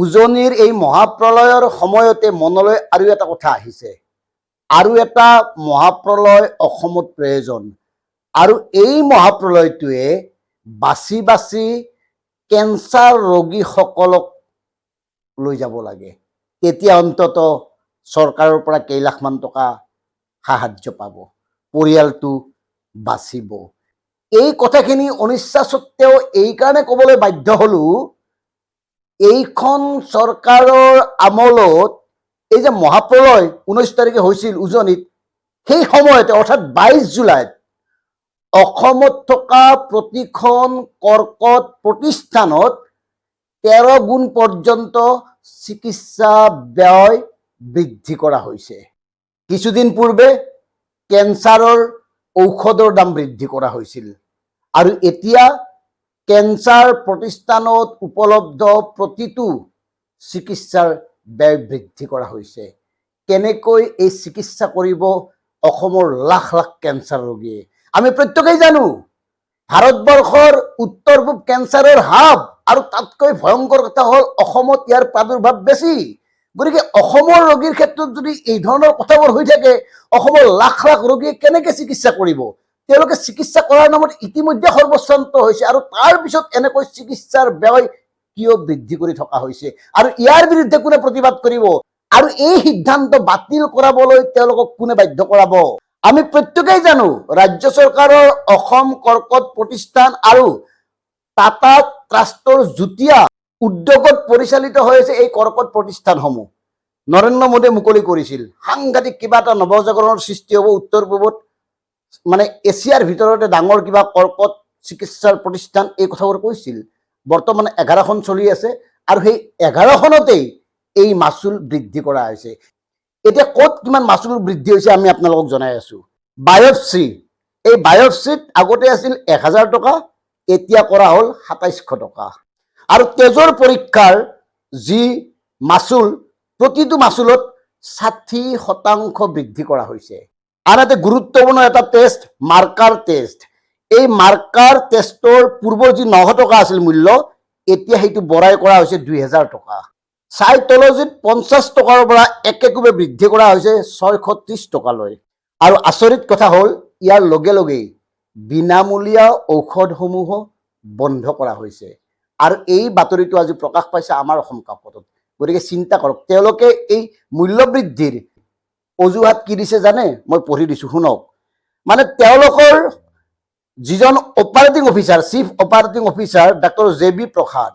উজনিৰ এই মহাপ্ৰলয়ৰ সময়তে মনলৈ আৰু এটা কথা আহিছে, আৰু এটা মহাপ্ৰলয় অসমত প্ৰয়োজন। আৰু এই মহাপ্ৰলয়টোৱে বাছি বাছি কেঞ্চাৰ ৰোগীসকলক লৈ যাব লাগে। তেতিয়া অন্তত চৰকাৰৰ পৰা কেইলাখমান টকা সাহায্য পাব, পৰিয়ালটো বাচিব। এই কথাখিনি অনিচ্ছা সত্ত্বেও এইকাৰণে ক'বলৈ বাধ্য হ'লোঁ, এইখন চৰকাৰৰ আমলত এই যে মহাপ্ৰলয় 19 তাৰিখে হৈছিল উজনিত, সেই সময়তে অৰ্থাৎ 22 জুলাইত অসমত থকা প্ৰতিখন কৰ্কট প্ৰতিষ্ঠানত 13 গুণ পৰ্যন্ত চিকিৎসা ব্যয় বৃদ্ধি কৰা হৈছে। কিছুদিন পূৰ্বে কেঞ্চাৰৰ ঔষধৰ দাম বৃদ্ধি কৰা হৈছিল, আৰু এতিয়া কেঞ্চাৰ প্ৰতিষ্ঠানত উপলব্ধ প্ৰতিটো চিকিৎসাৰ ব্যয় বৃদ্ধি কৰা হৈছে। কেনেকৈ এই চিকিৎসা কৰিব অসমৰ লাখ লাখ কেঞ্চাৰ ৰোগীয়ে? আমি প্ৰত্যেকেই জানো ভাৰতবৰ্ষৰ উত্তৰ পূব কেঞ্চাৰৰ হাব, আৰু তাতকৈ ভয়ংকৰ কথা হ'ল অসমত ইয়াৰ প্ৰাদুৰ্ভাৱ বেছি। গতিকে অসমৰ ৰোগীৰ ক্ষেত্ৰত যদি এই ধৰণৰ কথাবোৰ হৈ থাকে, অসমৰ লাখ লাখ ৰোগীয়ে কেনেকৈ চিকিৎসা কৰিব? তেওঁলোকে চিকিৎসা কৰাৰ নামত ইতিমধ্যে সৰ্বশ্ৰান্ত হৈছে, আৰু তাৰ পিছত এনেকৈ চিকিৎসাৰ ব্যয় কিয় বৃদ্ধি কৰি থকা হৈছে, আৰু ইয়াৰ বিৰুদ্ধে কোনে প্ৰতিবাদ কৰিব, আৰু এই সিদ্ধান্ত বাতিল কৰাবলৈ তেওঁলোকক কোনে বাধ্য কৰাব? আমি প্ৰত্যেকেই জানো ৰাজ্য চৰকাৰৰ অসম কৰ্কট প্ৰতিষ্ঠান আৰু টাটা ট্ৰাষ্টৰ যুটীয়া উদ্যোগত পৰিচালিত হৈ আছে এই কৰ্কট প্ৰতিষ্ঠানসমূহ। নৰেন্দ্ৰ মোদীয়ে মুকলি কৰিছিল, সাংঘাতিক কিবা এটা নৱজাগৰণৰ সৃষ্টি হ'ব উত্তৰ পূবত, মানে এছিয়াৰ ভিতৰতে ডাঙৰ কিবা কৰ্কট চিকিৎসাৰ প্ৰতিষ্ঠান, এই কথাবোৰ কৈছিল। বৰ্তমান 11খন চলি আছে, আৰু সেই 11খনতেই এই মাচুল বৃদ্ধি কৰা হৈছে। এতিয়া ক'ত কিমান মাচুল বৃদ্ধি হৈছে আমি আপোনালোকক জনাই আছো। বায়পচি, এই বায়পচিত আগতে আছিল 1000 টকা, এতিয়া কৰা হ'ল 2700 টকা। আৰু তেজৰ পৰীক্ষাৰ যি মাচুল, প্ৰতিটো মাচুলত 60% বৃদ্ধি কৰা হৈছে। আনহাতে গুৰুত্বপূৰ্ণ এটা টেষ্ট, মাৰ্কাৰ টেষ্ট, এই মাৰ্কাৰ টেষ্টৰ পূৰ্বৰ যি 900 টকা আছিল মূল্য, এতিয়া সেইটো বঢ়াই কৰা হৈছে 2000 টকা। চাইটলজিত 50 টকাৰ পৰা একেকোবে বৃদ্ধি কৰা হৈছে 630 টকালৈ। আৰু আচৰিত কথা হ'ল, ইয়াৰ লগে লগেই বিনামূলীয়া ঔষধসমূহো বন্ধ কৰা হৈছে। আৰু এই বাতৰিটো আজি প্ৰকাশ পাইছে আমাৰ অসম কাকতত। গতিকে চিন্তা কৰক, তেওঁলোকে এই মূল্য বৃদ্ধিৰ অজুহাত কি দিছে জানে? মই পঢ়ি দিছোঁ, শুনক। মানে তেওঁলোকৰ যিজন operating officer, chief operating officer doctor JB প্ৰসাদ,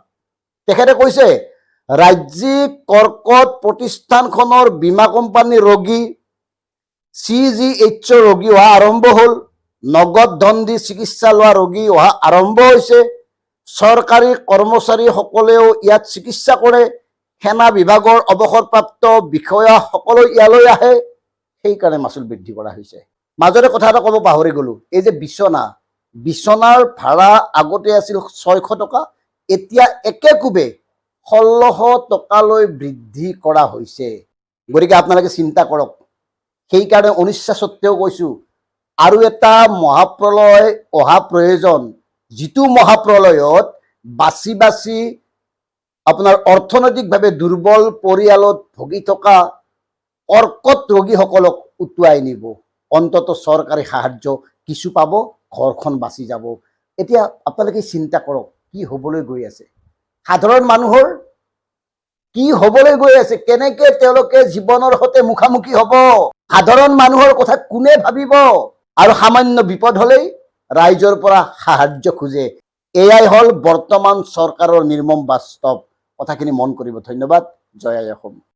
তেখেতে কৈছে ৰাজ্যিক কৰ্কট প্ৰতিষ্ঠানখনৰ বীমা কোম্পানীৰ ৰোগী, CGHৰ ৰোগী অহা আৰম্ভ হ'ল, নগদ ধন দি চিকিৎসা লোৱা ৰোগী অহা আৰম্ভ হৈছে, চৰকাৰী কৰ্মচাৰীসকলেও ইয়াত চিকিৎসা কৰে, সেনা বিভাগৰ অৱসৰপ্ৰাপ্ত বিষয়াসকলো ইয়ালৈ আহে, সেইকাৰণে মাচুল বৃদ্ধি কৰা হৈছে। মাজতে কথা এটা ক'ব পাহৰি গ'লো, এই যে বিচনাৰ ভাড়া আগতে আছিল 600 টকা, এতিয়া একেকোবে 1600 টকালৈ বৃদ্ধি কৰা হৈছে। গতিকে আপোনালোকে চিন্তা কৰক। সেইকাৰণে অনিচ্ছা সত্ত্বেও কৈছোঁ, আৰু এটা মহাপ্ৰলয় অহা প্ৰয়োজন, যিটো মহাপ্ৰলয়ত বাছি বাছি আপোনাৰ অৰ্থনৈতিকভাৱে দুৰ্বল পৰিয়ালত ভুগি থকা কৰ্কট ৰোগীসকলক উটুৱাই নিব। অন্তত চৰকাৰী সাহায্য কিছু পাব, ঘৰখন বাচি যাব। এতিয়া আপোনালোকে চিন্তা কৰক, কি হ'বলৈ গৈ আছে? সাধাৰণ মানুহৰ কি হ'বলৈ গৈ আছে? কেনেকৈ তেওঁলোকে জীৱনৰ সৈতে মুখামুখি হ'ব? সাধাৰণ মানুহৰ কথা কোনে ভাবিব? আৰু সামান্য বিপদ হ'লেই ৰাইজৰ পৰা সাহায্য খোজে। এয়াই হ'ল বৰ্তমান চৰকাৰৰ নিৰ্মম বাস্তৱ। কথাখিনি মন কৰিব। ধন্যবাদ। জয় আই অসম।